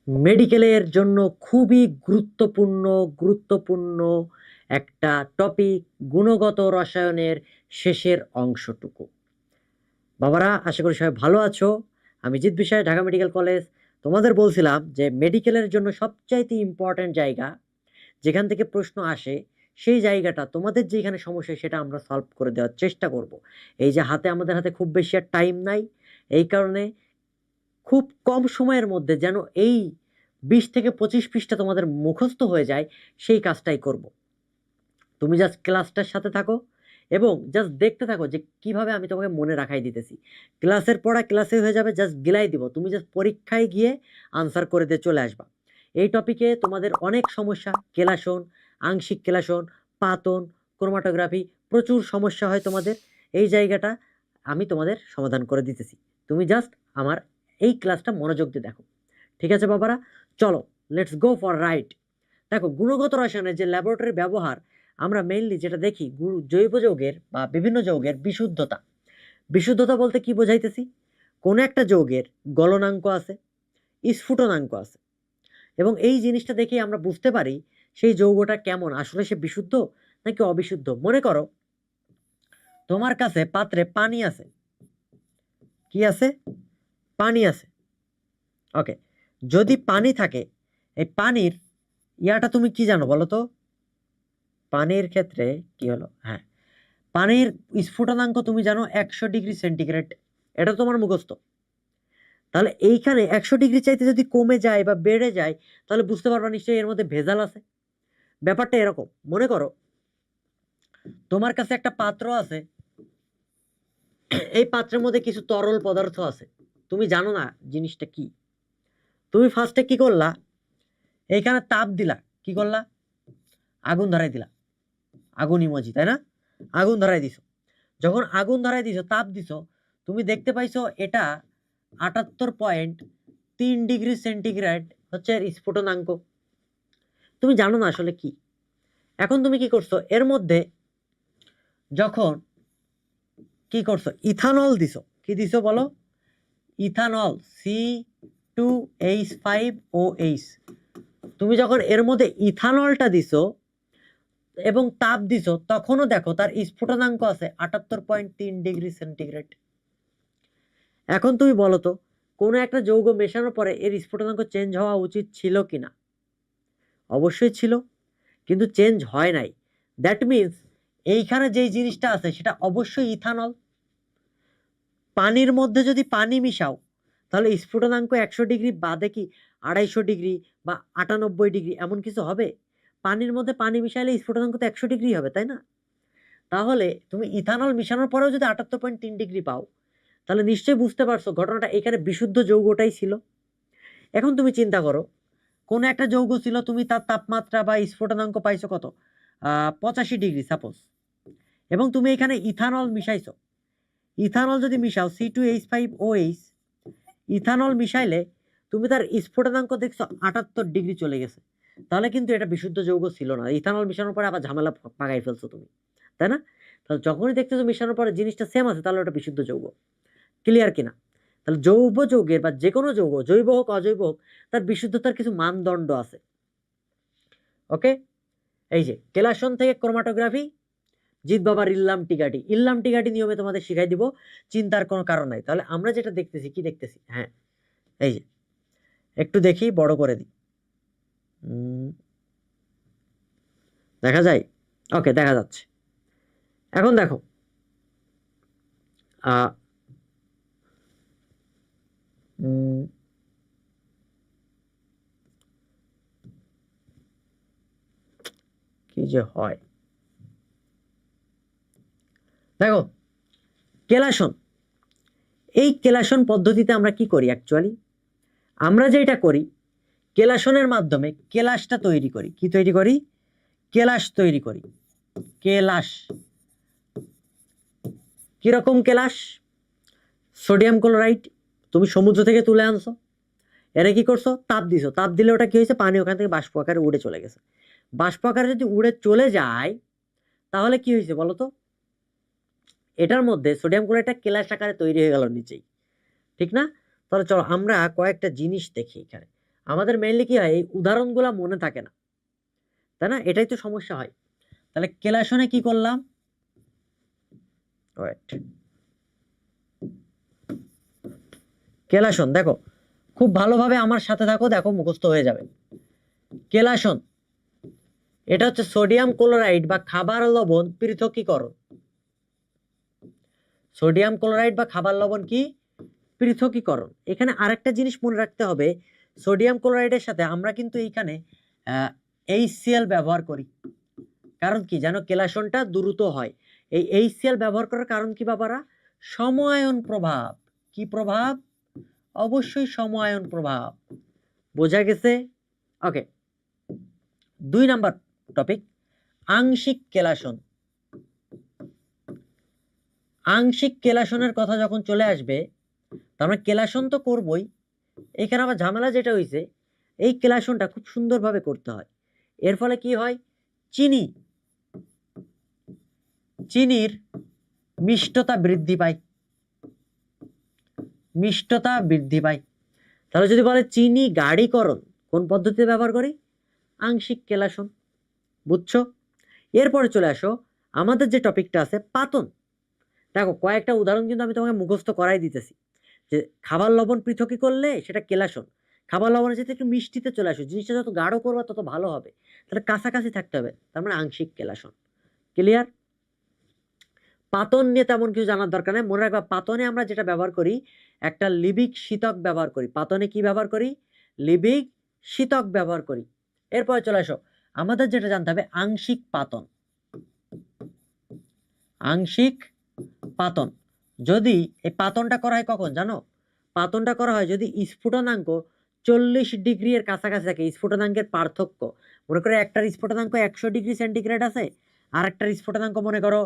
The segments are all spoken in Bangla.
মেডিকেলের জন্য খুবই গুরুত্বপূর্ণ একটা টপিক, গুণগত রসায়নের শেষের অংশটুকু। বাবারা, আশা করি সবাই ভালো আছো। আমি জিৎ বিষয়, ঢাকা মেডিকেল কলেজ। তোমাদের বলছিলাম যে মেডিকেলের জন্য সবচাইতে ইম্পর্ট্যান্ট জায়গা যেখান থেকে প্রশ্ন আসে, সেই জায়গাটা তোমাদের যেখানে সমস্যা সেটা আমরা সলভ করে দেওয়ার চেষ্টা করব। এই যে আমাদের হাতে খুব বেশি আর টাইম নাই, এই কারণে খুব কম সময়ের মধ্যে যেন এই 20 থেকে 25 পৃষ্ঠা তোমাদের মুখস্থ হয়ে যায়, সেই কাজটাই করব। তুমি জাস্ট ক্লাসটার সাথে থাকো এবং জাস্ট দেখতে থাকো যে কিভাবে আমি তোমাকে মনে রাখাই দিতেছি। ক্লাসের পড়া ক্লাসে হয়ে যাবে, জাস্ট গিলাই দিব, তুমি জাস্ট পরীক্ষায় গিয়ে আনসার করে দিয়ে চলে আসবা। এই টপিকে তোমাদের অনেক সমস্যা, কেলাসন, আংশিক কেলাসন, পাতন, ক্রোমাটোগ্রাফি, প্রচুর সমস্যা হয় তোমাদের। এই জায়গাটা আমি তোমাদের সমাধান করে দিতেছি, তুমি জাস্ট আমার এই ক্লাসটা মনোযোগ দিয়ে দেখো। ঠিক আছে বাবারা, চলো লেটস গো ফর রাইট। দেখো, গুণগত রসায়নের যে ল্যাবরেটরি ব্যবহার, আমরা মেইনলি যেটা দেখি জৈব যৌগের বা বিভিন্ন যৌগের বিশুদ্ধতা। বিশুদ্ধতা বলতে কি বোঝাইতেছি? কোনো একটা যৌগের গলনাঙ্ক আছে, স্ফুটনাঙ্ক আছে, এবং এই জিনিসটা দেখে আমরা বুঝতে পারি সেই যৌগটা কেমন, আসলে সে বিশুদ্ধ নাকি অবিশুদ্ধ। মনে করো তোমার কাছে পাত্রে পানি আছে, কি আছে? পানি আছে। ওকে, যদি পানি থাকে, এই পানির ইয়াটা তুমি কি জানো বলো তো? পানির ক্ষেত্রে কি হলো, হ্যাঁ, পানির স্ফুটনাঙ্ক তুমি জানো 100 ডিগ্রি সেন্টিগ্রেড, এটা তোমার মুখস্থ। তাহলে এইখানে 100 ডিগ্রি চাইতে যদি কমে যায় বা বেড়ে যায়, তাহলে বুঝতে পারবা নিশ্চয়ই এর মধ্যে ভেজাল আছে। ব্যাপারটা এরকম, মনে করো তোমার কাছে একটা পাত্র আছে, এই পাত্রের মধ্যে কিছু তরল পদার্থ আছে, তুমি জানো না জিনিসটা কি। তুমি ফার্স্টে কি করলা, এইখানে তাপ দিলা, কি করলা? আগুন ধরাই দিলা, আগুন ইমোজি, তাই না? আগুন ধরাই দিছো। যখন আগুন ধরাই দিছো, তাপ দিছো, তুমি দেখতে পাইছো এটা 78.3 ডিগ্রি সেন্টিগ্রেড হচ্ছে এর স্ফুটনাঙ্ক। তুমি জানো না আসলে কি। এখন তুমি কি করছো, এর মধ্যে যখন কি করছো, ইথানল দিছো, কি দিছো বলো? Ethanol, C2H5OH। তুমি যখন এর মধ্যে ইথানলটা দিছো এবং তাপ দিছো, তখনও দেখো তার স্ফুটনাঙ্ক আছে 78.3 ডিগ্রি সেন্টিগ্রেড। এখন তুমি বলো তো, কোনো একটা যৌগ মেশানোর পরে এর স্ফুটনাঙ্ক চেঞ্জ হওয়া উচিত ছিল কিনা? অবশ্যই ছিল, কিন্তু চেঞ্জ হয় নাই। দ্যাট মিনস এইখানে যেই জিনিসটা আছে সেটা অবশ্যই ইথানল। পানির মধ্যে যদি পানি মিশাও, তাহলে স্ফুটনাঙ্ক 100 ডিগ্রি বাদে কি 250 ডিগ্রি বা 98 ডিগ্রি এমন কিছু হবে? পানির মধ্যে পানি মিশাইলে স্ফুটনাঙ্ক তো 100 ডিগ্রি হবে, তাই না? তাহলে তুমি ইথানল মিশানোর পরেও যদি 78.3 ডিগ্রি পাও, তাহলে নিশ্চয়ই বুঝতে পারছো ঘটনাটা এখানে বিশুদ্ধ যৌগটাই ছিল। এখন তুমি চিন্তা করো, কোন একটা যৌগ ছিল, তুমি তার তাপমাত্রা বা স্ফুটনাঙ্ক পাইছো কত, 85 ডিগ্রি সাপোজ, এবং তুমি এখানে ইথানল মিশাইছো। ইথানল যদি মিশাও, C2H5OH, ইথানল মিশাইলে তুমি তার স্ফুটনাঙ্ক দেখছো 78 ডিগ্রি চলে গেছে। তাহলে কিন্তু এটা বিশুদ্ধ যৌগ ছিল না। ইথানল মিশানোর পরে আবার ঝামেলা পাকাই ফেলছো তুমি, তাই না? তাহলে যখনই দেখতেছো মিশানোর পরে জিনিসটা সেম আছে, তাহলে ওটা বিশুদ্ধ যৌগ। ক্লিয়ার কিনা? তাহলে জৈব যৌগের বা যে কোনো যৌগ, জৈব হোক অজৈব হোক, তার বিশুদ্ধতার কিছু মানদণ্ড আছে। ওকে, এই যে কেলাসন থেকে ক্রোমাটোগ্রাফি, জিৎ বাবার ইল্লাম টিগাটি নিয়মে তোমাদের শিখাই দিব, চিন্তার কোনো কারণ নাই। তাহলে আমরা যেটা দেখতেছি, কি দেখতেছি, হ্যাঁ, এই যে একটু দেখি, বড় করে দিই, দেখা যায়? ওকে, দেখা যাচ্ছে। এখন দেখো, আহ উম, কি যে হয়, দেখো, কেলাসন, এই কেলাসন পদ্ধতিতে আমরা কি করি অ্যাকচুয়ালি? আমরা যেটা করি, কেলাসনের মাধ্যমে কেলাসটা তৈরি করি। কি তৈরি করি? কেলাস তৈরি করি। কেলাস, কিরকম কেলাস? সোডিয়াম ক্লোরাইড তুমি সমুদ্র থেকে তুলে আনছো, এনে কি করছো, তাপ দিছো, তাপ দিলে ওটা কি হয়েছে, পানি ওখান থেকে বাষ্প আকারে উড়ে চলে গেছে। বাষ্প আকারে যদি উড়ে চলে যায়, তাহলে কি হয়েছে বলো তো? এটার মধ্যে সোডিয়াম ক্লোরাইডটা কেলাস আকারে তৈরি হয়ে গেল নিচেই, ঠিক না? তাহলে চলো আমরা কয়েকটা জিনিস দেখি এখানে। আমাদের মেইনলি কি হয়, এই উদাহরণগুলো মনে থাকে না, তাই না? এটাই তো সমস্যা হয়। তাহলে কেলাসনে কি করলাম, ওয়েট, কেলাসন দেখো খুব ভালোভাবে আমার সাথে থাকো, দেখো মুখস্থ হয়ে যাবে। কেলাসন এটা হচ্ছে সোডিয়াম ক্লোরাইড বা খাবার লবণ পৃথকীকরণ। সোডিয়াম ক্লোরাইড বা খাবার লবণ কি, পৃথকীকরণ। এখানে আরেকটা জিনিস মনে রাখতে হবে, সোডিয়াম ক্লোরাইডের সাথে আমরা কিন্তু এইখানে HCl ব্যবহার করি। কারণ কি জানো, কেলাসনটা দ্রুত হয়। এই HCl ব্যবহার করার কারণ কি বাবারা, সমায়ন প্রভাব। কি প্রভাব, অবশ্যই সমায়ন প্রভাব। বোঝা গেছে? ওকে, 2 নাম্বার টপিক, আংশিক কেলাসন। আংশিক কেলাসনের কথা যখন চলে আসবে, তার মানে কেলাসন তো করবই, এখানে আবার ঝামেলা যেটা হয়েছে, এই কেলাসনটা খুব সুন্দরভাবে করতে হয়। এর ফলে কি হয়, চিনির মিষ্টতা বৃদ্ধি পায়, মিষ্টতা বৃদ্ধি পায়। তাহলে যদি বলে চিনি গাঢ়ীকরণ, কোন পদ্ধতিতে ব্যবহার করি, আংশিক কেলাসন। বুঝছো? এরপরে চলে আসো, আমাদের যে টপিকটা আছে পাতন। দেখো কয়েকটা উদাহরণ কিন্তু আমি তোমাকে মুখস্থ করাই দিতেছি, যে খাবার লবণ পৃথকী করলে সেটা কেলাসন। খাবার লবণের যেতে একটু মিষ্টিতে চলে আসো, জিনিসটা যত গাঢ় করবা তত ভালো হবে, তাহলে কাছাকাছি থাকতে হবে, তার মানে আংশিক কেলাসন। ক্লিয়ার? পাতন নিয়ে তেমন কিছু জানার দরকার নেই, মনে রাখবা পাতনে আমরা যেটা ব্যবহার করি, একটা লিবিক শীতক ব্যবহার করি। পাতনে কি ব্যবহার করি, লিবিক শীতক ব্যবহার করি। এরপরে চলে আসো, আমাদের যেটা জানতে হবে আংশিক পাতন। আংশিক পাতন, যদি এই পাতনটা করা হয় কখন জানো, পাতনটা করা হয় যদি স্ফুটনাঙ্ক 40 ডিগ্রি এর কাছাকাছি থাকে। স্ফুটনাঙ্কের পার্থক্য, মনে করো একটার স্ফুটনাঙ্ক 100 ডিগ্রি সেন্টিগ্রেড আছে, আর একটার স্ফুটনাঙ্ক মনে করো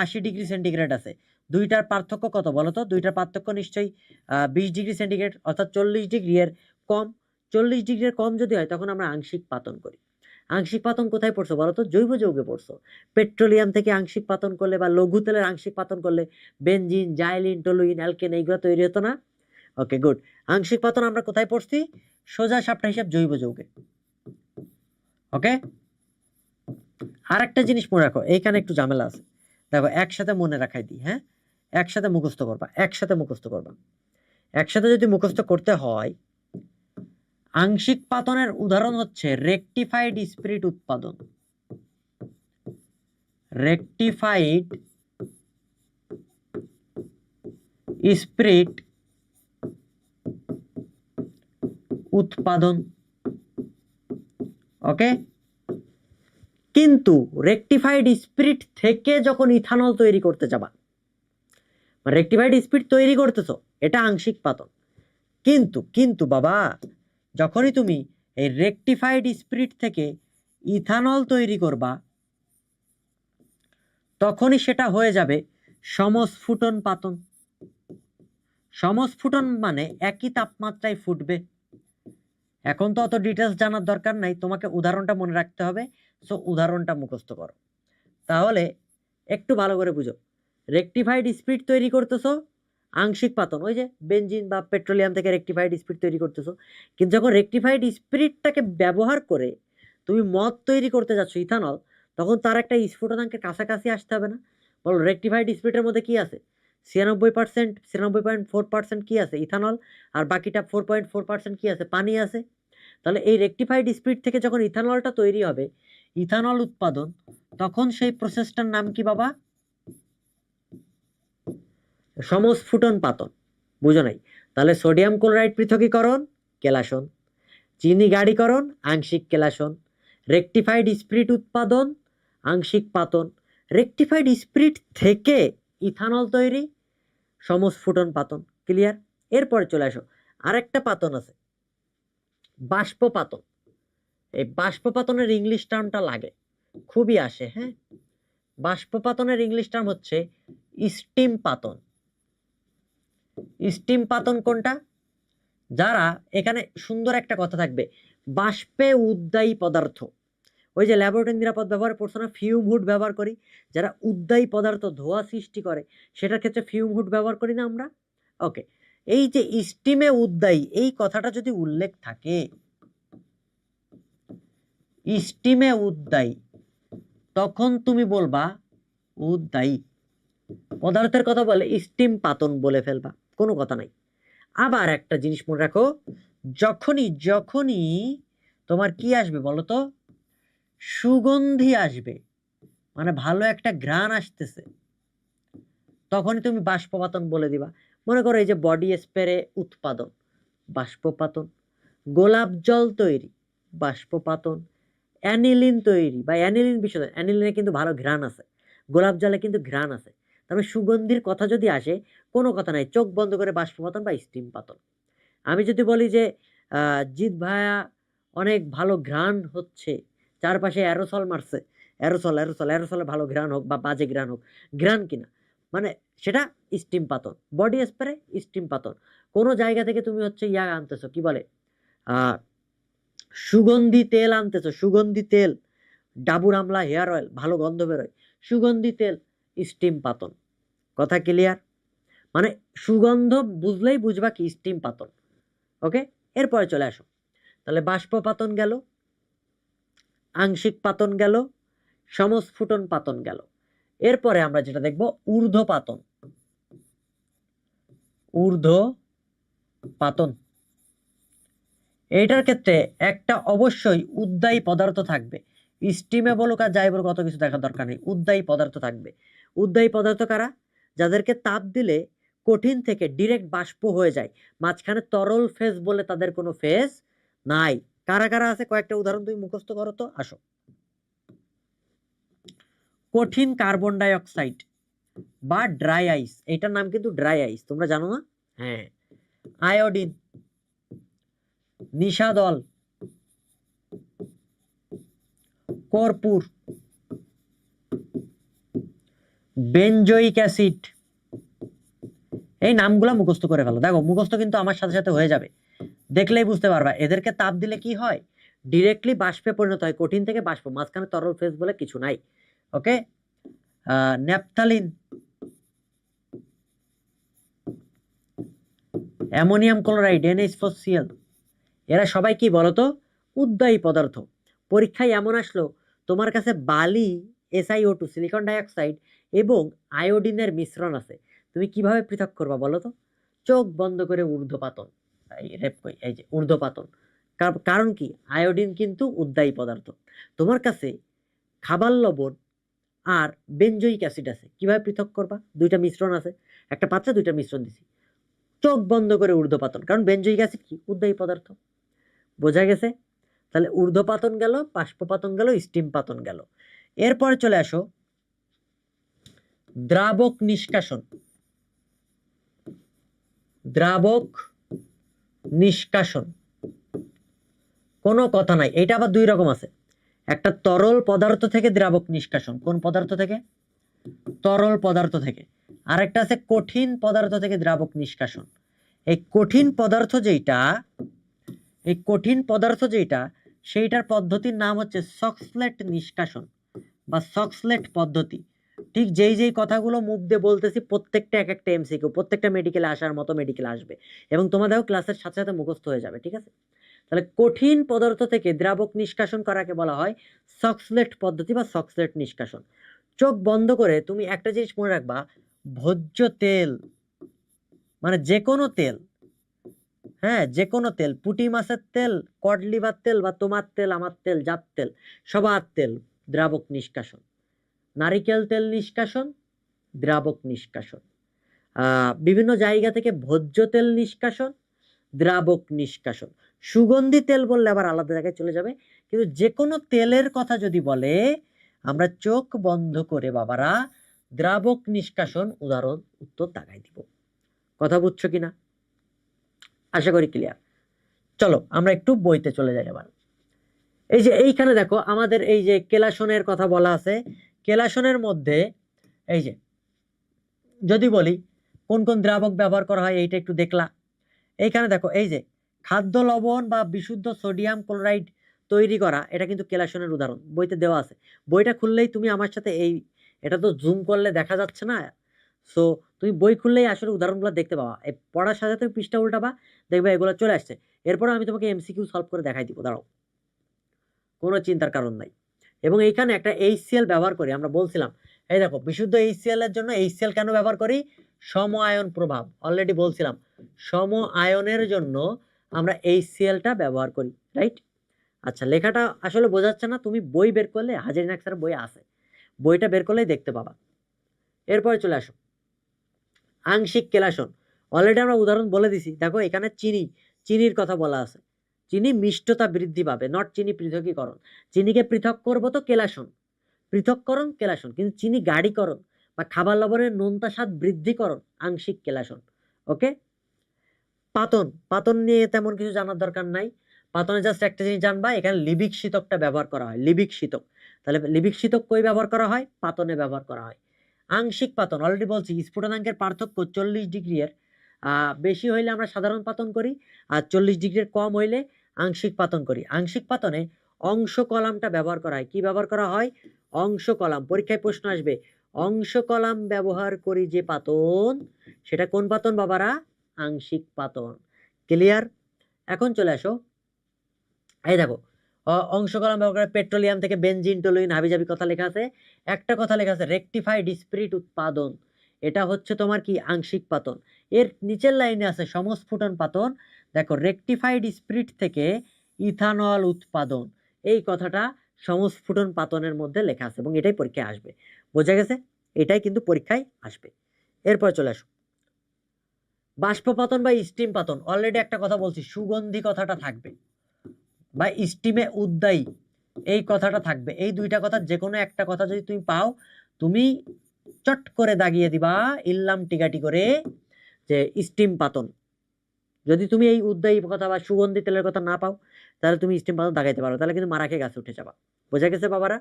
80 ডিগ্রি সেন্টিগ্রেড আছে। দুইটার পার্থক্য কত বলো তো, দুইটার পার্থক্য নিশ্চয়ই 20 ডিগ্রি সেন্টিগ্রেড, অর্থাৎ 40 ডিগ্রি এর কম। 40 ডিগ্রি এর কম যদি হয় তখন আমরা আংশিক পাতন করি। আংশিক পাতন কোথায় পড়ছো বলো তো, জৈব যৌগে পড়ছো। পেট্রোলিয়াম থেকে আংশিক পাতন করলে বা লঘু তেলের আংশিক পাতন করলে বেনজিন, জাইলিন, টলুইন, অ্যালকেন এইগুলো তৈরি হতো না? Okay good. আংশিক পাতন আমরা কোথায় পড়ছি, সোজা সাপটা হিসাব জৈব যৌগে। ওকে, আর একটা জিনিস মনে রাখো, এইখানে একটু ঝামেলা আছে, দেখো একসাথে মনে রাখাই দিই। হ্যাঁ, একসাথে মুখস্থ করবা, একসাথে মুখস্থ করবা। একসাথে যদি মুখস্থ করতে হয়, আংশিক পাতনের উদাহরণ হচ্ছে রেকটিফাইড স্পিরিট উৎপাদন। রেকটিফাইড স্পিরিট উৎপাদন। ওকে, কিন্তু রেকটিফাইড স্পিরিট থেকে যখন ইথানল তৈরি করতে যাবা, রেকটিফাইড স্পিরিট তৈরি করতেছো, এটা আংশিক পাতন। কিন্তু কিন্তু বাবা, যখনই তুমি এই রেকটিফাইড স্পিরিট থেকে ইথানল তৈরি করবা, তখনই সেটা হয়ে যাবে সমস্ফুটন পাতন। সমস্ফুটন মানে একই তাপমাত্রায় ফুটবে। এখন তো অত ডিটেলস জানার দরকার নাই, তোমাকে উদাহরণটা মনে রাখতে হবে। সো উদাহরণটা মুখস্থ করো, তাহলে একটু ভালো করে বুঝো। রেকটিফাইড স্পিরিট তৈরি করতেছো, আংশিক পাতন, ওই যে বেনজিন বা পেট্রোলিয়াম থেকে রেকটিফাইড স্পিরিট তৈরি করতেছো। কিন্তু যখন রেকটিফাইড স্পিরিটটাকে ব্যবহার করে তুমি মদ তৈরি করতে যাচ্ছ, ইথানল, তখন তার একটা স্ফুটনাঙ্কের কাছাকাছি আসতে হবে না? বলো, রেকটিফাইড স্পিরিটের মধ্যে কি আছে, 96%, 96.4% কি আছে, ইথানল। আর বাকিটা 4.4% কি আছে, পানি আছে। তাহলে এই রেকটিফাইড স্পিরিট থেকে যখন ইথানলটা তৈরি হবে, ইথানল উৎপাদন, তখন সেই প্রসেসটার নাম কি বাবা, সমস্ফুটন পাতন। বুঝো নাই? তাহলে সোডিয়াম ক্লোরাইড পৃথকীকরণ কেলাসন, চিনি গাঢ়ীকরণ আংশিক কেলাসন, রেকটিফাইড স্পিরিট উৎপাদন আংশিক পাতন, রেকটিফাইড স্পিরিট থেকে ইথানল তৈরি সমস্ফুটন পাতন। ক্লিয়ার? এরপরে চলে আসো, আরেকটা পাতন আছে, বাষ্পপাতন। এই বাষ্পপাতনের ইংলিশ টার্মটা লাগে, খুবই আসে। হ্যাঁ, বাষ্পপাতনের ইংলিশ টার্ম হচ্ছে স্টিম পাতন। স্টিম পাতন কোনটা, যারা, এখানে সুন্দর একটা কথা থাকবে, বাষ্পে উদ্দায়ী পদার্থ। ওই যে ল্যাবরেটরি নিরাপদ ব্যবহার পড়ছো না, ফিউম হুড ব্যবহার করি, যারা উদ্দায়ী পদার্থ ধোঁয়া সৃষ্টি করে, সেটার ক্ষেত্রে ফিউম হুড ব্যবহার করি না আমরা? ওকে, এই যে স্টিমে উদ্দায়ী, এই কথাটা যদি উল্লেখ থাকে, স্টিমে উদ্দায়ী, তখন তুমি বলবা উদ্দায়ী। পদার্থের কথা বলে স্টিম পাতন বলে ফেলবা, কোনো কথা নাই। আবার একটা জিনিস মনে রাখো, যখনই যখনই তোমার কি আসবে বলতো, সুগন্ধি আসবে, মানে ভালো একটা ঘ্রাণ আসতেছে, তখনই তুমি বাষ্পপাতন বলে দিবা। মনে করো এই যে বডি স্প্রে উৎপাদন, বাষ্পপাতন। গোলাপ জল তৈরি, বাষ্পপাতন। অ্যানিলিন তৈরি বা অ্যানিলিন বিশোধন, অ্যানিলিনে কিন্তু ভালো ঘ্রাণ আছে, গোলাপ জলে কিন্তু ঘ্রাণ আছে। তবে সুগন্ধির কথা যদি আসে, কোনো কথা নাই, চোখ বন্ধ করে বাষ্পপাতন বা স্টিম পাতন। আমি যদি বলি যে জিৎ ভাইয়া অনেক ভালো ঘ্রাণ হচ্ছে, চারপাশে অ্যারোসল মারছে, অ্যারোসল অ্যারোসল অ্যারোসলে ভালো ঘ্রাণ হোক বা বাজে ঘ্রাণ হোক, ঘ্রাণ কিনা, মানে সেটা স্টিম পাতন। বডি স্প্রে স্টিম পাতন। কোনো জায়গা থেকে তুমি হচ্ছে ইয়া আনতেছো, কি বলে, আহ সুগন্ধি তেল আনতেছো, সুগন্ধি তেল, ডাবুর আমলা হেয়ার অয়েল, ভালো গন্ধ বেরোয়, সুগন্ধি তেল, স্টিম পাতন। কথা ক্লিয়ার? মানে সুগন্ধ বুঝলেই বুঝবা কি স্টিম পাতন। ওকে, এরপরে চলে আসো। তাহলে বাষ্পপাতন গেল, আংশিক পাতন গেল, সমস্ফুটন পাতন গেল। এরপরে আমরা যেটা দেখব ঊর্ধ্বপাতন। ঊর্ধ্বপাতন, এইটার ক্ষেত্রে একটা অবশ্যই উদ্দায়ী পদার্থ থাকবে। স্টিমে বলুক আর যাই বলুক, অত কিছু দেখার দরকার নেই, উদ্দায়ী পদার্থ থাকবে। উদ্দায়ী পদার্থ কারা? যাদেরকে তাপ দিলে কঠিন থেকে ডিরেক্ট বাষ্প হয়ে যায়, মাঝখানে তরল ফেজ বলে তাদের কোনো ফেজ নাই। কারা কারা আছে কয়েকটা উদাহরণ তুমি মুখস্থ করো তো, আসো। কঠিন কার্বন ডাই অক্সাইড বা ড্রাই আইস, এটার নাম কিন্তু ড্রাই আইস, তোমরা জানো না? হ্যাঁ। আয়োডিন, নিশাদল, কর্পূর, বেনজোইক অ্যাসিড, এই নামগুলো মুখস্থ করে ফেলো। দেখো মুখস্থ কিন্তু আমার সাথে সাথে হয়ে যাবে, দেখলেই বুঝতে পারবা এদেরকে তাপ দিলে কি হয়, ডিরেক্টলি বাষ্পে পরিণত হয়, কঠিন থেকে বাষ্প, মাঝখানে তরল ফেজ বলে কিছু নাই। ওকে, ন্যাপথালিন, অ্যামোনিয়াম ক্লোরাইড, NH4Cl, এরা সবাই কি বলতো, উদ্দায়ী পদার্থ। পরীক্ষায় এমন আসলো তোমার কাছে বালি, SiO2 সিলিকন ডাইঅক্সাইড এবং আয়োডিনের মিশ্রণ আছে, তুমি কিভাবে পৃথক করবা বলো তো? চোখ বন্ধ করে ঊর্ধ্বপাতন, এই যে ঊর্ধ্বপাতন। কারণ কি, আয়োডিন কিন্তু উদ্দায়ী পদার্থ। তোমার কাছে খাবার লবণ আর বেনজোইক অ্যাসিড আছে, কিভাবে পৃথক করবা? দুইটা মিশ্রণ আছে, একটা পাত্রে দুইটা মিশ্রণ দিছি, চোখ বন্ধ করে ঊর্ধ্বপাতন, কারণ বেনজোইক অ্যাসিড কি, উদ্দায়ী পদার্থ। বোঝা গেছে? তাহলে ঊর্ধ্বপাতন গেল, বাষ্পপাতন গেল, স্টিম পাতন গেল। এরপরে চলে আসো দ্রাবক নিষ্কাশন। দ্রাবক নিষ্কাশন, কোনো কথা নাই, এটা আবার দুই রকম আছে। একটা তরল পদার্থ থেকে দ্রাবক নিষ্কাশন, কোন পদার্থ থেকে? তরল পদার্থ থেকে। আর একটা আছে কঠিন পদার্থ থেকে দ্রাবক নিষ্কাশন। এই কঠিন পদার্থ যেটা, এই কঠিন পদার্থ যেটা, সেইটার পদ্ধতির নাম হচ্ছে সকসলেট নিষ্কাশন বা সকসলেট পদ্ধতি। ঠিক যেই যেই কথাগুলো মুখ দিয়ে বলতেছি প্রত্যেকটা এক একটা MCQ, প্রত্যেকটা মেডিকেলে আসার মতো মেডিকেলে আসবে এবং তোমাদেরও ক্লাসের সাথে সাথে মুখস্থ হয়ে যাবে, ঠিক আছে? তাহলে কঠিন পদার্থ থেকে দ্রাবক নিষ্কাশন করাকে বলা হয় সকসলেট পদ্ধতি বা সকসলেট নিষ্কাশন। চোখ বন্ধ করে তুমি একটা জিনিস মনে রাখবা, ভোজ্য তেল মানে যে কোনো তেল, হ্যাঁ যে কোনো তেল, পুঁটি মাছের তেল, কড লিভার তেল বা তোমার তেল, আমার তেল, জাত তেল, সবার তেল, দ্রাবক নিষ্কাশন। নারিকেল তেল নিষ্কাশন, দ্রাবক নিষ্কাশন। বিভিন্ন জায়গা থেকে ভোজ্য তেল নিষ্কাশন, দ্রাবক নিষ্কাশন। সুগন্ধি তেল বললে আবার আলাদা জায়গায় চলে যাবে, কিন্তু যে কোনো তেলের কথা যদি বলে, আমরা চোখ বন্ধ করে বাবারা দ্রাবক নিষ্কাশন উদাহরণ উত্তর তাকাই দিব। কথা বুঝছো কিনা? আশা করি ক্লিয়ার। চলো আমরা একটু বইতে চলে যাই আবার। এই যে এইখানে দেখো আমাদের এই যে কেলাসনের কথা বলা আছে, কেলাসনের মধ্যে এই যে যদি বলি কোন কোন দ্রাবক ব্যবহার করা হয়, এইটা একটু দেখলা। এইখানে দেখো এই যে খাদ্য লবণ বা বিশুদ্ধ সোডিয়াম ক্লোরাইড তৈরি করা, এটা কিন্তু কেলাসনের উদাহরণ, বইতে দেওয়া আছে। বইটা খুললেই তুমি আমার সাথে এই, এটা তো জুম করলে দেখা যাচ্ছে না, সো তুমি বই খুললেই আসলে উদাহরণগুলো দেখতে পাবা। এই পড়ার সাথে তুমি পৃষ্ঠা উল্টাবা, দেখবে এগুলো চলে আসছে। এরপরে আমি তোমাকে MCQ সলভ করে দেখাই দিব, দাঁড়াও। কোনো চিন্তার কারণ নাই। এবং এইখানে একটা HCl ব্যবহার করি, আমরা বলছিলাম এই দেখো বিশুদ্ধ HCl এর জন্য HCl কেন ব্যবহার করি? সম আয়ন প্রভাব, অলরেডি বলছিলাম সম আয়নের জন্য আমরা HClটা ব্যবহার করি, রাইট? আচ্ছা, লেখাটা আসলে বোঝাচ্ছে না, তুমি বই বের করলে হাজারি নাকসার বই আছে, বইটা বের করলেই দেখতে পাবা। এরপরে চলে আসো আংশিক কেলাসন। অলরেডি আমরা উদাহরণ বলে দিছি, দেখো এখানে চিনির কথা বলা আছে। চিনি মিষ্টতা বৃদ্ধি পাবে, নট চিনি পৃথকীকরণ। চিনিকে পৃথক করবো তো কেলাসন, পৃথককরণ কেলাসন, কিন্তু চিনি গাঢ়ীকরণ বা খাবার লবণের নোনতা স্বাদ বৃদ্ধিকরণ আংশিক কেলাসন। ওকে, পাতন নিয়ে তেমন কিছু জানার দরকার নাই। পাতনে জাস্ট একটা জিনিস জানবা, এখানে লিবিক শীতকটা ব্যবহার করা হয়, লিবিক শীতক। তাহলে লিবিক শীতক কই ব্যবহার করা হয়? পাতনে ব্যবহার করা হয়। আংশিক পাতন, অলরেডি বলছি স্ফুটনাঙ্কের পার্থক্য 40 ডিগ্রির বেশি হইলে আমরা সাধারণ পাতন করি, আর 40 ডিগ্রির কম হইলে আংশিক পাতন করি। আংশিক পাতনে অংশ কলামটা ব্যবহার করা হয়। কি ব্যবহার করা হয়? অংশ কলাম। পরীক্ষায় প্রশ্ন আসবে, অংশ কলাম ব্যবহার করি যে পাতন, সেটা কোন পাতন বাবারা? আংশিক পাতন। ক্লিয়ার? এখন চলে আসো, এই দেখো অংশ কলাম ব্যবহার করে পেট্রোলিয়াম থেকে বেনজিন, টলুইন, হাবিজাবি কথা লেখা আছে। একটা কথা লেখা আছে রেকটিফাইড স্পিরিট উৎপাদন, এটা হচ্ছে তোমার কি? আংশিক পাতন। এর নিচের লাইনে আছে সমস্ফুটন পাতন। দেখো রেকটিফাইড স্পিরিট থেকে ইথানল উৎপাদন, এই কথাটা সমস্ফুটন পাতনের মধ্যে লেখা আছে এবং এটাই পরীক্ষায় আসবে। বোঝা গেছে? এটাই কিন্তু পরীক্ষায় আসবে। এরপর চলে আসো বাষ্পপাতন বা স্টিম পাতন। অলরেডি একটা কথা বলছি, সুগন্ধি কথাটা থাকবে বা স্টিমে উদ্দায়ী, এই কথাটা থাকবে। এই দুইটা কথা যে কোনো একটা কথা যদি তুমি পাও, তুমি চট করে দাগিয়ে দিবা ইল্লাম টিকাটি করে যে স্টিম পাতন। যদি তুমি এই উদ্দায়ী কথা বা সুগন্ধি তেলের কথা না পাও, তাহলে তুমি স্টিম পাতন দাগাইতে পারো, তাহলে কিন্তু মারা খেয়ে গাছে উঠে যাবা। বোঝা গেছে বাবারা?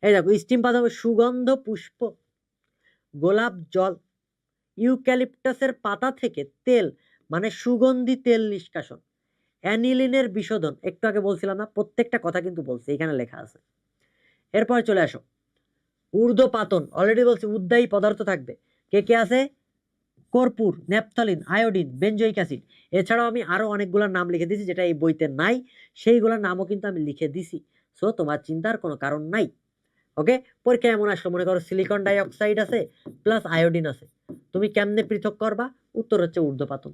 এই দেখো স্টিম পাতন, সুগন্ধ পুষ্প, গোলাপ জল, ইউক্যালিপটাসের পাতা থেকে তেল মানে সুগন্ধি তেল নিষ্কাশন, অ্যানিলিনের বিশোধন, একটু আগে বলছিলাম না, প্রত্যেকটা কথা কিন্তু বলছে, এখানে লেখা আছে। এরপর চলে আসো ঊর্ধ্বপাতন। অলরেডি বলছি উদ্দায়ী পদার্থ থাকবে। কে কে আছে? কর্পূর, ন্যাপথলিন, আয়োডিন, বেনজোইক অ্যাসিড। এছাড়াও আমি আরো অনেকগুলোর নাম লিখে দিছি, যেটা এই বইতে নাই, সেইগুলোর নামও কিন্তু আমি লিখে দিছি। সো তোমার চিন্তার কোনো কারণ নাই। ওকে, পরীক্ষায় এমন আসলো, মনে করো সিলিকন ডাইঅক্সাইড আছে প্লাস আয়োডিন আছে, তুমি কেমনে পৃথক করবা? উত্তর হচ্ছে ঊর্ধ্বপাতন।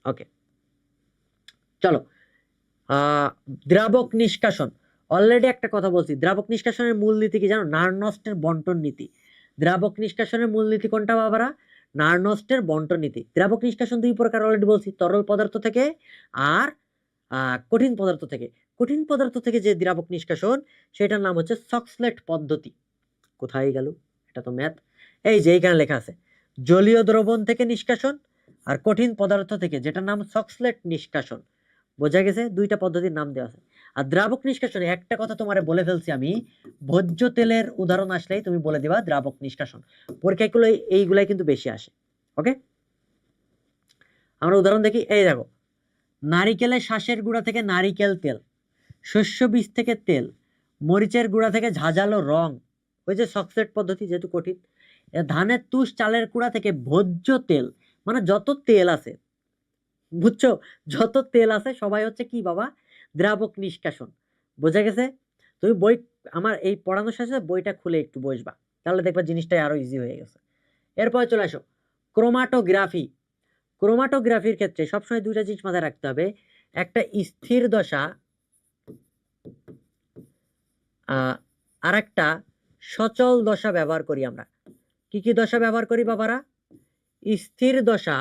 ওকে, চলো দ্রাবক নিষ্কাশন। অলরেডি একটা কথা বলছি, দ্রাবক নিষ্কাশনের মূলনীতি কি জানো? নার্নস্টের বন্টন নীতি। দ্রাবক নিষ্কাশনের মূলনীতি কোনটা বাবারা? নার্নস্টের বন্টন নীতি। দ্রাবক নিষ্কাশন দুই প্রকার, অলরেডি বলছি, তরল পদার্থ থেকে আর কঠিন পদার্থ থেকে। কঠিন পদার্থ থেকে যে দ্রাবক নিষ্কাশন, সেটার নাম হচ্ছে সকসলেট পদ্ধতি। কোথায় গেল? এটা তো ম্যাথ। এই যে এইখানে লেখা আছে, জলীয় দ্রবণ থেকে নিষ্কাশন আর কঠিন পদার্থ থেকে, যেটার নাম সকসলেট নিষ্কাশন। বোঝা গেছে? দুইটা পদ্ধতির নাম দেওয়া আছে। আর দ্রাবক নিষ্কাশনে একটা কথা তোমারে বলে ফেলছি আমি, ভোজ্য তেলের উদাহরণ আসলেই তুমি বলে দিবা দ্রাবক নিষ্কাশন। পরীক্ষাগুলো এইগুলাই কিন্তু বেশি আসে। ওকে, আমরা উদাহরণ দেখি। এই দেখো, নারিকেলের শ্বাসের গুঁড়া থেকে নারিকেল তেল, শস্য বীজ থেকে তেল, মরিচের গুঁড়া থেকে ঝাঁঝালো রং, ওই যে সকসলেট পদ্ধতি, যেহেতু কঠিন। ধানের তুষ, চালের কুড়া থেকে ভোজ্য তেল, মানে যত তেল আছে, বুঝছো, যত তেল আছে সবাই হচ্ছে কি বাবা? দ্রাবক নিষ্কাশন। বোঝা গেছে? তুমি বই, আমার এই পড়ানোর সাথে বইটা খুলে একটু বসবা, তাহলে দেখবা জিনিসটাই আরো ইজি হয়ে গেছে। এরপরে চলে আসো ক্রোমাটোগ্রাফি। ক্রোমাটোগ্রাফির ক্ষেত্রে সবসময় দুইটা জিনিস মাথায় রাখতে হবে, একটা স্থির দশা আর একটা সচল দশা ব্যবহার করি আমরা। কি কি দশা ব্যবহার করি বাবারা? স্থির দশা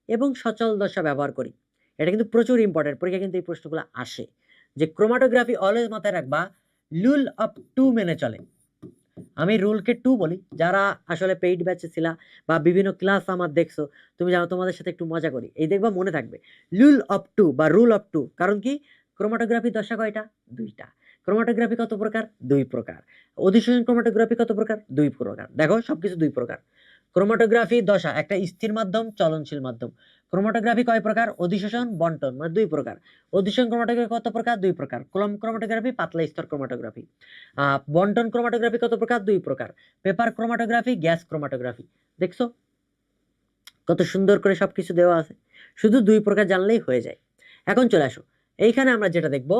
এবং সচল দশা ব্যবহার করি। এটা কিন্তু প্রচুর ইম্পর্টেন্ট, পরীক্ষা কিন্তু এই প্রশ্নগুলো আসে। যে ক্রোমাটোগ্রাফি অলওয়েজ মাথায় রাখবা রুল অফ টু মেনে চলে। আমি রুলকে টু বলি, যারা আসলে পেইড ব্যাচে ছিলা বা বিভিন্ন ক্লাস আমার দেখছো, তুমি জানো, তোমাদের সাথে একটু মজা করি, এই দেখবা মনে থাকবে রুল অফ টু বা রুল অফ টু। কারণ কি? ক্রোমাটোগ্রাফি দশা কয়টা? দুইটা। ক্রোমাটোগ্রাফি কত প্রকার? দুই প্রকার। অধিশোষণ ক্রোমাটোগ্রাফি কত প্রকার? দুই প্রকার। দেখো সবকিছু দুই প্রকার। ক্রোমাটোগ্রাফি দশা একটা স্থির মাধ্যম, চলনশীল মাধ্যম। ক্রোমাটোগ্রাফি কয় প্রকার? অধিশোষণ, বন্টন, মানে দুই প্রকার। অধিশোষণ ক্রোমাটোগ্রাফি কত প্রকার? দুই প্রকার। ক্রোমাটোগ্রাফি পাতলা স্তর ক্রোমাটোগ্রাফি। বন্টন ক্রোমাটোগ্রাফি কত প্রকার? দুই প্রকার। Paper chromatography, gas chromatography. দেখছো কত সুন্দর করে সবকিছু দেওয়া আছে, শুধু দুই প্রকার জানলেই হয়ে যায়। এখন চলে আসো, এইখানে আমরা যেটা দেখব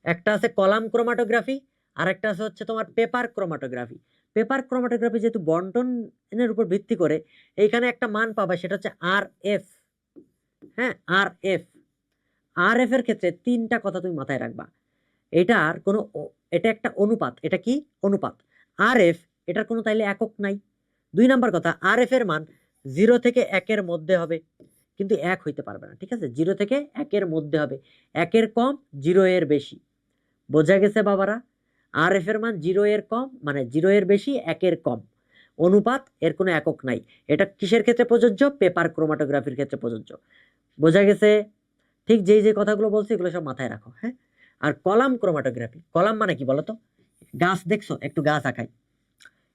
একটা আছে কলাম ক্রোমাটোগ্রাফি, আর একটা আছে হচ্ছে তোমার পেপার ক্রোমাটোগ্রাফি। পেপার ক্রোমাটোগ্রাফি যেহেতু বন্টনের উপর ভিত্তি করে, এইখানে একটা মান পাবা, সেটা হচ্ছে আর এফ। হ্যাঁ, আর এফ। আর এফ এর ক্ষেত্রে তিনটা কথা তুমি মাথায় রাখবা। এটার কোনো এটা একটা অনুপাত। এটা কি অনুপাত? আর এফ এটার কোনো তাইলে একক নাই। 2 নাম্বার কথা, আর এফ এর মান 0 থেকে 1 মধ্যে হবে, কিন্তু 1 হইতে পারবে না। ঠিক আছে, 0 থেকে 1 মধ্যে হবে, 1 কম, 0 বেশি। বোঝা গেছে বাবারা? আর এফ এর মান 0 কম মানে 0 বেশি, 1 কম। অনুপাত, এর কোনো একক নাই। এটা কিসের ক্ষেত্রে প্রযোজ্য? পেপার ক্রোমাটোগ্রাফির ক্ষেত্রে প্রযোজ্য। বোঝা গেছে? ঠিক যেই যে কথাগুলো বলছি এগুলো সব মাথায় রাখো। হ্যাঁ, আর কলাম ক্রোমাটোগ্রাফি, কলাম মানে কি বলতো? গাছ দেখছো? একটু গাছ আঁকাই।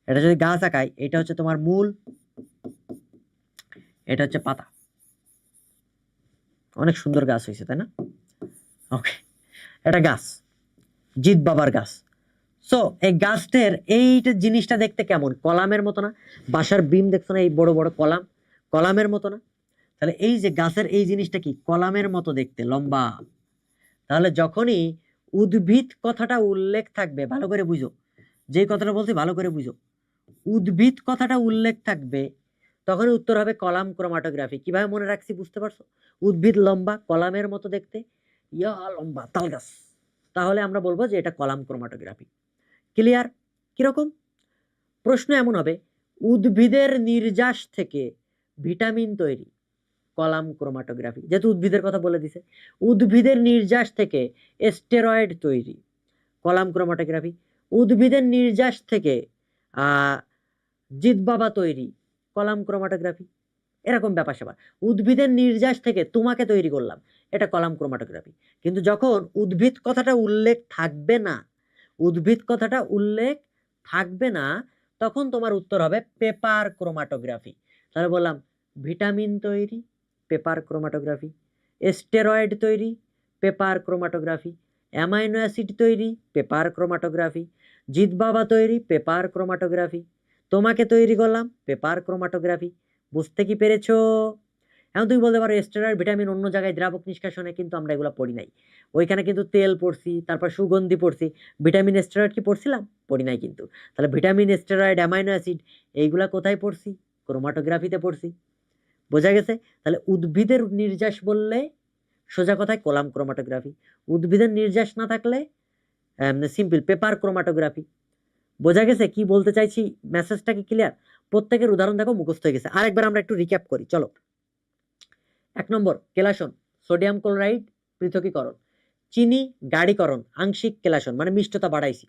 এটা যদি গাছ আঁকাই, এটা হচ্ছে তোমার মূল, এটা হচ্ছে পাতা। অনেক সুন্দর গাছ হয়েছে, তাই না? ওকে, এটা গাছ, জিৎ বাবার গাছ। সো এই গাছটার এইটা জিনিসটা দেখতে কেমন? কলামের মতো না? বাসার বিম দেখছো না, এই বড় বড় কলাম, কলামের মতো না? তাহলে এই যে গাছের এই জিনিসটা কি? কলামের মতো দেখতে, লম্বা। তাহলে যখনই উদ্ভিদ কথাটা উল্লেখ থাকবে, ভালো করে বুঝো, যে কথাটা বলছি ভালো করে বুঝো, উদ্ভিদ কথাটা উল্লেখ থাকবে, তখন উত্তর হবে কলাম ক্রোমাটোগ্রাফি। কিভাবে মনে রাখছি বুঝতে পারছো? উদ্ভিদ লম্বা, কলামের মতো দেখতে, ইয়া লম্বা তাল গাছ, তাহলে আমরা বলবো যে এটা কলাম ক্রোমাটোগ্রাফি। ক্লিয়ার? কিরকম প্রশ্ন এমন হবে, উদ্ভিদের নির্যাস থেকে ভিটামিন তৈরি, কলাম ক্রোমাটোগ্রাফি। যেহেতু উদ্ভিদের কথা বলে দিছে, উদ্ভিদের নির্যাস থেকে স্টেরয়েড তৈরি, কলাম ক্রোমাটোগ্রাফি। উদ্ভিদের নির্যাস থেকে জিতবাবা তৈরি, কলাম ক্রোমাটোগ্রাফি। এরকম ব্যাপার স্যাপার। উদ্ভিদের নির্যাস থেকে তোমাকে তৈরি করলাম, এটা কলাম ক্রোমাটোগ্রাফি। কিন্তু যখন উদ্ভিদ কথাটা উল্লেখ থাকবে না, উদ্ভিদ কথাটা উল্লেখ থাকবে না, তখন তোমার উত্তর হবে পেপার ক্রোমাটোগ্রাফি। তাহলে বললাম ভিটামিন তৈরি, পেপার ক্রোমাটোগ্রাফি। স্টেরয়েড তৈরি, পেপার ক্রোমাটোগ্রাফি। অ্যামাইনো অ্যাসিড তৈরি, পেপার ক্রোমাটোগ্রাফি। জিতবাবা তৈরি, পেপার ক্রোমাটোগ্রাফি। তোমাকে তৈরি করলাম, পেপার ক্রোমাটোগ্রাফি। বুঝতে কি পেরেছো? এখন তুমি বলতে পারো স্টেরয়েড ভিটামিন অন্য জায়গায় দ্রাবক নিষ্কাশনে, কিন্তু আমরা এগুলো পড়ি নাই। ওইখানে কিন্তু তেল পড়ছি, তারপর সুগন্ধি পড়ছি, ভিটামিন স্টেরয়েড কি পড়ছিলাম? পড়ি নাই কিন্তু। তাহলে ভিটামিন, স্টেরয়েড, অ্যামাইনো অ্যাসিড এইগুলা কোথায় পড়ছি? ক্রোমাটোগ্রাফিতে পড়ছি। বোঝা গেছে? তাহলে উদ্ভিদের নির্যাস বললে সোজা কথায় কলাম ক্রোমাটোগ্রাফি, উদ্ভিদের নির্যাস না থাকলে সিম্পল পেপার ক্রোমাটোগ্রাফি। বোঝা গেছে কি বলতে চাইছি? মেসেজটা কি ক্লিয়ার? প্রত্যেকের উদাহরণ দেখো মুখস্থ হয়ে গেছে। আরেকবার আমরা একটু রিক্যাপ করি, চলো। 1 নম্বর কেলাসন, সোডিয়াম ক্লোরাইড পৃথকীকরণ। চিনি গাঢ়ীকরণ, আংশিক কেলাসন মানে মিষ্টতা বাড়াইছি।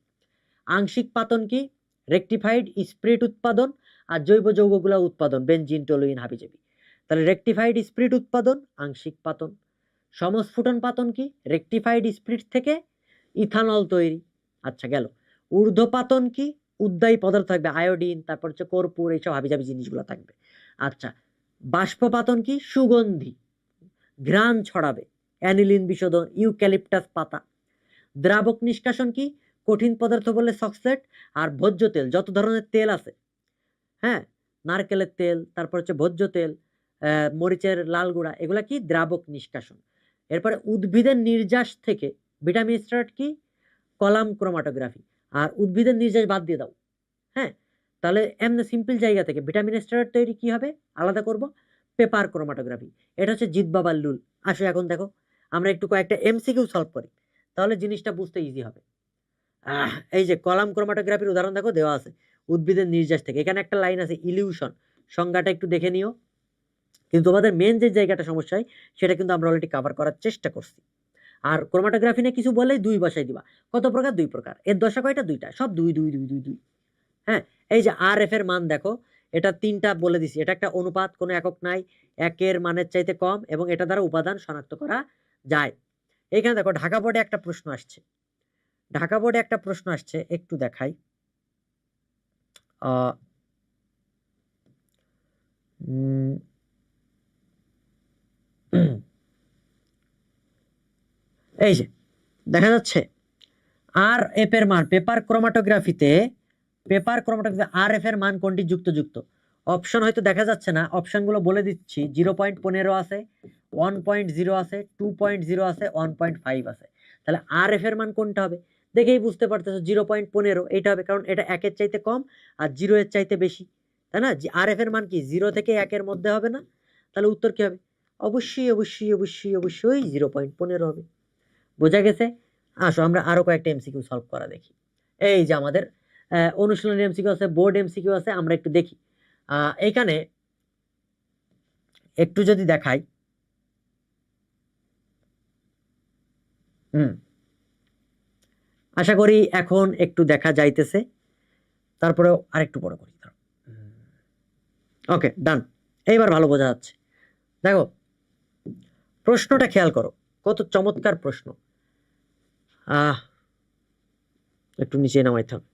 আংশিক পাতন কি? রেকটিফাইড স্পিরিট উৎপাদন আর জৈব যৌগগুলো উৎপাদন, বেনজিন, টলুইন, হাবিজাবি। তাহলে রেকটিফাইড স্পিরিট উৎপাদন, আংশিক পাতন। সমস্ফুটন পাতন কি? রেকটিফাইড স্পিরিট থেকে ইথানল তৈরি। আচ্ছা গেল। ঊর্ধ্বপাতন কি? উদ্বায়ী পদার্থ থাকবে, আয়োডিন, তারপর হচ্ছে কর্পূর, এইসব হাবিজাবি জিনিসগুলো থাকবে। আচ্ছা, বাষ্পপাতন কি? সুগন্ধি, ঘ্রাণ ছড়াবে, অ্যানিলিন বিশোধন, ইউক্যালিপটাস পাতা। দ্রাবক নিষ্কাশন কি? কঠিন পদার্থ বললে সকসেট আর ভোজ্য তেল, যত ধরনের তেল আছে, হ্যাঁ, নারকেলের তেল, তারপর হচ্ছে ভোজ্য তেল, মরিচের লাল গুঁড়া, এগুলা কি? দ্রাবক নিষ্কাশন। এরপরে উদ্ভিদের নির্যাস থেকে ভিটামিন স্টার্ট কি? Column chromatography. আর উদ্ভিদের নির্যাস বাদ দিয়ে দাও। হ্যাঁ, তাহলে এমনি সিম্পল জায়গা থেকে ভিটামিন স্টার্ট তৈরি কি হবে? আলাদা করব, পেপার ক্রোমাটোগ্রাফি। এটা হচ্ছে জিত বাবার লুল। আসো এখন দেখো, আমরা একটু কয়েকটা এমসিকিউ সলভ করি, তাহলে জিনিসটা বুঝতে ইজি হবে। এই যে কলাম ক্রোমাটোগ্রাফির উদাহরণ দেখো দেওয়া আছে, উদ্ভিদের নির্যাস থেকে। এখানে একটা লাইন আছে ইলিউশন, সংজ্ঞাটা একটু দেখে নিও। কিন্তু তোমাদের মেন যে জায়গাটা সমস্যা হয় সেটা কিন্তু আমরা অলরেডি কভার করার চেষ্টা করছি। আর ক্রোমাটোগ্রাফি নিয়ে কিছু বললেই 2 বসাই দিবা। কত প্রকার? 2 প্রকার। এর দশা কয়টা? 2টা, সব 2 2 2 2 2। হ্যাঁ, এই যে আর এফ এর মান দেখো, এটা 3টা বলে দিছি। এটা একটা অনুপাত, কোনো একক নাই, 1 মানের চাইতে কম, এবং এটা দ্বারা উপাদান শনাক্ত করা যায়। এখানে দেখো ঢাকা বোর্ডে একটা প্রশ্ন আসছে, ঢাকা বোর্ডে একটা প্রশ্ন আসছে, একটু দেখাই। এই যে দেখা যাচ্ছে আর এফ এর মান পেপার ক্রোমাটোগ্রাফিতে, আর এফ এর মান কোনটি যুক্ত যুক্ত? অপশন হয়তো দেখা যাচ্ছে না, অপশনগুলো বলে দিচ্ছি। 0.15 আছে, 1.0 আছে, 2.0 আছে, 1.5 আছে। তাহলে আর এফ এর মান কোনটা হবে? দেখেই বুঝতে পারতেছো 0.15 এটা হবে, কারণ এটা 1 এর চাইতে কম আর 0 এর চাইতে বেশি, তাই না? আর এফ এর মান কি 0 থেকে 1 এর মধ্যে হবে না? তাহলে উত্তর কি হবে? অবশ্যই অবশ্যই অবশ্যই অবশ্যই 0.15 হবে। বোঝা গেছে? আসো আমরা আরো কয়েকটা এমসিকিউ সলভ করা দেখি। এই যে আমাদের অনুশীলনী এমসিকিউ আছে, বোর্ড এমসিকিউ আছে, আমরা একটু দেখি। এইখানে একটু যদি দেখাই, আশা করি এখন একটু দেখা যাইতেছে, তারপরেও আরেকটু বড় করি। ওকে, ডান। এইবার ভালো বোঝা যাচ্ছে। দেখো প্রশ্নটা খেয়াল করো, কত চমৎকার প্রশ্ন। একটু নিচে নামাইতে হবে।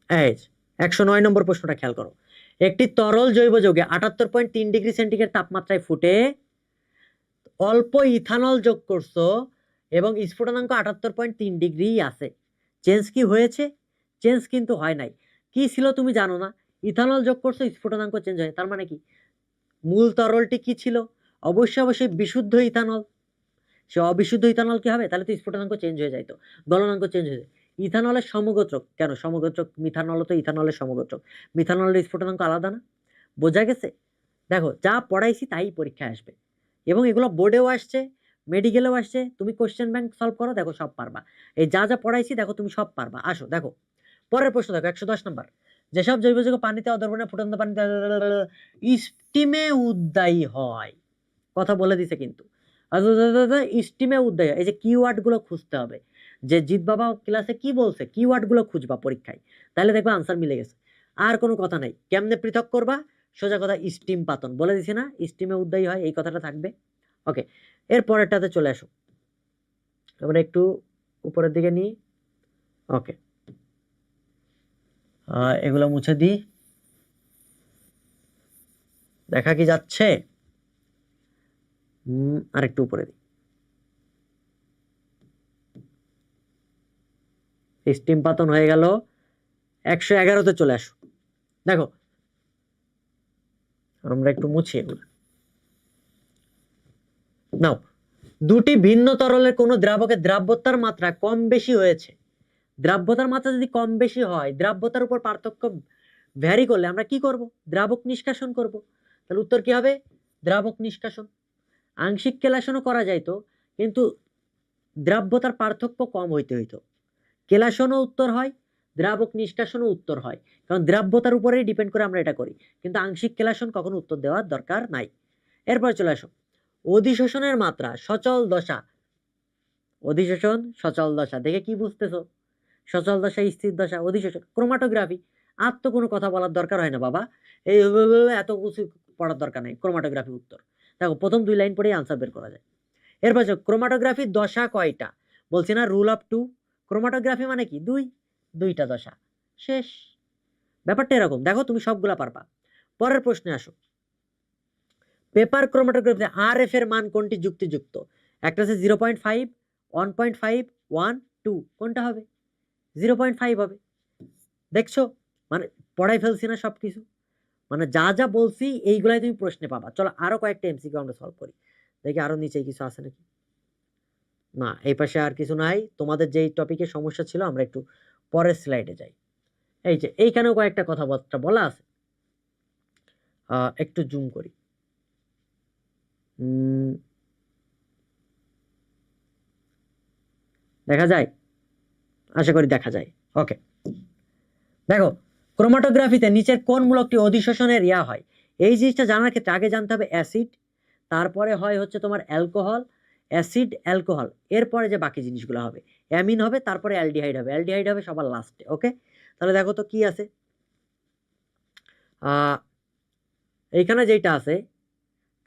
এই 109 নম্বর প্রশ্নটা খেয়াল করো। একটি তরল জৈব যৌগে 78.3 ডিগ্রি সেন্টিগ্রেড তাপমাত্রায় ফুটে অল্প ইথানল যোগ করছো এবং স্ফুটনাঙ্ক 78.3 ডিগ্রি আছে। চেঞ্জ কি হয়েছে? চেঞ্জ কিন্তু হয় নাই। কি ছিল তুমি জানো না? ইথানল যোগ করছো, স্ফুটনাঙ্ক চেঞ্জ হয়, তার মানে কি? মূল তরলটি কি ছিল? অবশ্যই অবশ্যই বিশুদ্ধ ইথানল। সে অবিশুদ্ধ ইথানল কি হবে? তাহলে তো স্ফুটনাঙ্ক চেঞ্জ হয়ে যাইতো, গলনাঙ্ক চেঞ্জ হয়ে যায়। ইথানলের সমগোত্রক কেন? সমগোত্রক মিথানল তো ইথানলের সমগোত্রক, মিথানলের স্ফুটনাঙ্ক আলাদা না? বোঝা গেছে? দেখো যা পড়াইছি তাই পরীক্ষায় আসবে, এবং এগুলো বোর্ডেও আসছে, মেডিকেলেও আসছে। তুমি কোশ্চেন ব্যাংক সলভ করো, দেখো সব পারবা। এই যা যা পড়াইছি দেখো তুমি সব পারবা। আসো দেখো পরের প্রশ্ন, দেখো 110 নম্বর। যেসব জৈব যৌগ পানিতে অদ্রবণে ফুটন্ত পানিতে স্টিমে উদ্দায়ী হয়, কথা বলে দিছে কিন্তু। স্টিমে উদ্দায়ী হয়, এই যে কিওয়ার্ড গুলো খুঁজতে হবে। যে জিৎ বাবা ক্লাসে কি বলছে, কিওয়ার্ড গুলো খুঁজবা পরীক্ষায়, তাহলে দেখবা আনসার মিলে গেছে। আর কোনো কথা নাই। কেমনে পৃথক করবা? সোজা কথা, স্টিম পাতন বলে দিছি না, স্টিমে উদ্দায়ী হয়, এই কথাটা থাকবে। ওকে, এর পরেরটাতে চলে আসো। আমরা একটু উপরের দিকে নিই। ওকে, এগুলো মুছে দিই। দেখা কি যাচ্ছে? আর একটু উপরে দিই। স্টিম পাতন হয়ে গেল। 111তে চলে আসো। দেখো আমরা একটু মুছি এগুলো। নাও, দুটি ভিন্ন তরলের কোন দ্রাবকের দ্রাব্যতার মাত্রা কম বেশি হয়েছে। দ্রাব্যতার মাত্রা যদি কম বেশি হয়, দ্রাব্যতার উপর পার্থক্য ভ্যারি করলে আমরা কি করব? দ্রাবক নিষ্কাশন করব। তাহলে উত্তর কি হবে? দ্রাবক নিষ্কাশন। আংশিক কেলাসনও করা যাইতো, কিন্তু দ্রাব্যতার পার্থক্য কম হইতে হইতো। কেলাসনও উত্তর হয়, দ্রাবক নিষ্কাশনও উত্তর হয়, কারণ দ্রাব্যতার উপরেই ডিপেন্ড করে আমরা এটা করি। কিন্তু আংশিক কেলাসন কখনো উত্তর দেওয়ার দরকার নাই। এরপর চলে আসো, অধিশোষণের মাত্রা সচল দশা। অধিশোষণ সচল দশা দেখে কি বুঝতেছো? সচল দশা, স্থির দশা, অধিশোষণ, ক্রোমাটোগ্রাফি। আর তো কোনো কথা বলার দরকার হয় না বাবা, এই এত কিছু পড়ার দরকার নেই। ক্রোমাটোগ্রাফি উত্তর। দেখো প্রথম 2 লাইন পরেই আনসার বের করা যায়। এরপর ক্রোমাটোগ্রাফির দশা কয়টা? বলছি না রুল অফ 2। ক্রোমাটোগ্রাফি মানে কি? দুইটা দশা। শেষ। ব্যাপারটা এরকম। দেখো তুমি সবগুলা পারবা। পরের প্রশ্নে আসো। পেপার ক্রোমাটোগ্রাফিতে আর এফ এর মান কোনটি যুক্তিযুক্ত? একটা আছে 0.5, 1.5, 1, 2, কোনটা হবে? 0.5 হবে। দেখছো, মানে পড়াই ফেলছি না সবকিছু। মানে যা যা বলছি এইগুলাই তুমি প্রশ্নে পাবা। চলো আরো কয়েকটা এমসিকিউ আমরা সলভ করি, দেখি আরো নিচে কিছু আছে নাকি। না, এই পাশে আর কিছু নাই। তোমাদের যেই টপিকে সমস্যা ছিল আমরা একটু পরের স্লাইডে যাই। এই যে এইখানেও কয়েকটা কথাবার্তা বলা আছে, একটু জুম করি। দেখা যায়? আশা করি দেখা যায়। ওকে, দেখো ক্রোমাটোগ্রাফিতে নিচের কোন মূলকটি অধিশোষণের ইয়া হয়? এই জিনিসটা জানার ক্ষেত্রে আগে জানতে হবে অ্যাসিড, তারপরে হয় হচ্ছে তোমার অ্যালকোহল, অ্যাসিড অ্যালকোহল, এরপরে যে বাকি জিনিসগুলো হবে অ্যামিন হবে, তারপরে অ্যালডিহাইড হবে। অ্যালডিহাইড হবে সবার লাস্টে। ওকে, তাহলে দেখো তো কি আছে। এইখানে যেটা আছে,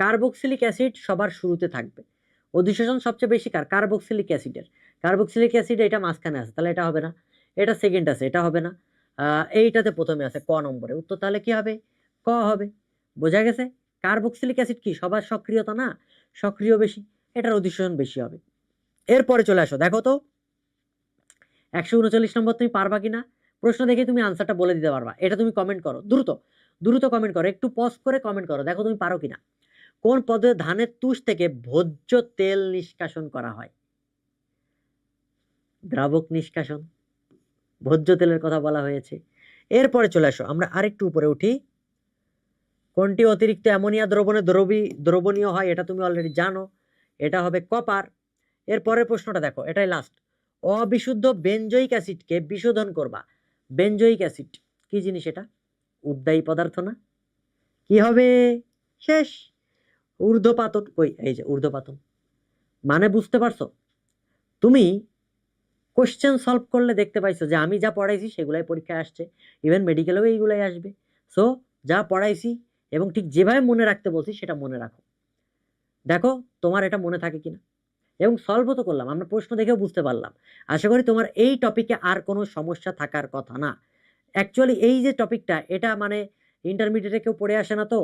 কার্বক্সিলিক অ্যাসিড সবার শুরুতে থাকবে। অধিশোষণ সবচেয়ে বেশি কার? কার্বক্সিলিক অ্যাসিডের। কার্বক্সিলিক অ্যাসিড এটা মাঝখানে আছে, তাহলে এটা হবে না। এটা সেকেন্ড আছে, এটা হবে না। এইটাতে প্রথমে আছে ক নম্বরে। উত্তর তাহলে কি হবে? ক হবে। বোঝা গেছে? কার্বক্সিলিক অ্যাসিড কি সবার সক্রিয়তা না? সক্রিয় বেশি, এটার অধিশোষণ বেশি হবে। এরপরে চলে আসো, দেখো তো 139 নম্বর তুমি পারবা কিনা। প্রশ্ন দেখে তুমি আনসারটা বলে দিতে পারবা। এটা তুমি কমেন্ট করো, দ্রুত দ্রুত কমেন্ট করো, একটু পজ করে কমেন্ট করো, দেখো তুমি পারো কিনা। কোন পদ্ধতিতে ধানের তুষ থেকে ভোজ্য তেল নিষ্কাশন করা হয়? দ্রাবক নিষ্কাশন, ভোজ্য তেলের কথা বলা হয়েছে। এরপরে চলে আসো, আমরা আরেকটু উপরে উঠি। কোনটি অতিরিক্ত অ্যামোনিয়া দ্রবণে দ্রবণীয় হয়? এটা তুমি অলরেডি জানো, এটা হবে কপার। এরপরের প্রশ্নটা দেখো, এটাই লাস্ট। অবিশুদ্ধ বেনজোইক অ্যাসিডকে বিশোধন করবা। বেনজোইক অ্যাসিড কি জিনিস? এটা উদ্বায়ী পদার্থ না? কি হবে? শেষ। ঊর্ধ্বপাতন। ওই এই যে ঊর্ধ্বপাতন, মানে বুঝতে পারছো? তুমি কোশ্চেন সলভ করলে দেখতে পাইছো যে আমি যা পড়াইছি সেগুলাই পরীক্ষায় আসছে, ইভেন মেডিকেলেও এইগুলাই আসবে। সো যা পড়াইছি এবং ঠিক যেভাবে মনে রাখতে বলছি সেটা মনে রাখো। দেখো তোমার এটা মনে থাকে কিনা, এবং সলভও তো করলাম, আমরা প্রশ্ন দেখেও বুঝতে পারলাম। আশা করি তোমার এই টপিকে আর কোনো সমস্যা থাকার কথা না। অ্যাকচুয়ালি এই যে টপিকটা, এটা মানে ইন্টারমিডিয়েটে কেউ পড়ে আসে না, তো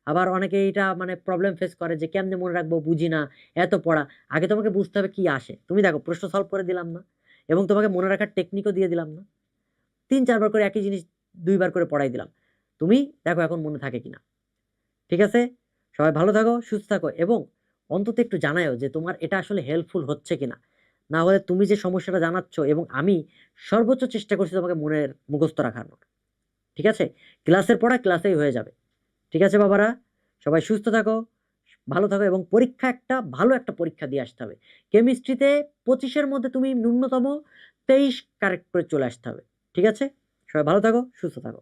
আবার অনেকে এটা মানে প্রবলেম ফেস করে যে কেমনে মনে রাখবো, বুঝি না, এত পড়া। আগে তোমাকে বুঝতে হবে কি আসে। তুমি দেখো প্রশ্ন সলভ করে দিলাম না, এবং তোমাকে মনে রাখার টেকনিকও দিয়ে দিলাম না, 3-4 বার করে একই জিনিস 2বার করে পড়াই দিলাম। তুমি দেখো এখন মনে থাকে কিনা। ঠিক আছে, সবাই ভালো থাকো, সুস্থ থাকো, এবং অন্তত একটু জানাও যে তোমার এটা আসলে হেল্পফুল হচ্ছে কিনা। না হলে তুমি যে সমস্যাটা জানাচ্ছ এবং আমি সর্বোচ্চ চেষ্টা করছি তোমাকে মনের মুখস্থ রাখানোর। ঠিক আছে, ক্লাসের পড়া ক্লাসেই হয়ে যাবে। ঠিক আছে বাবারা, সবাই সুস্থ থাকো, ভালো থাকো, এবং পরীক্ষা একটা ভালো একটা পরীক্ষা দিয়ে আসতে হবে। কেমিস্ট্রিতে 25-এর মধ্যে তুমি ন্যূনতম 23 কারেক্ট করে চলে আসতে হবে। ঠিক আছে, সবাই ভালো থাকো, সুস্থ থাকো।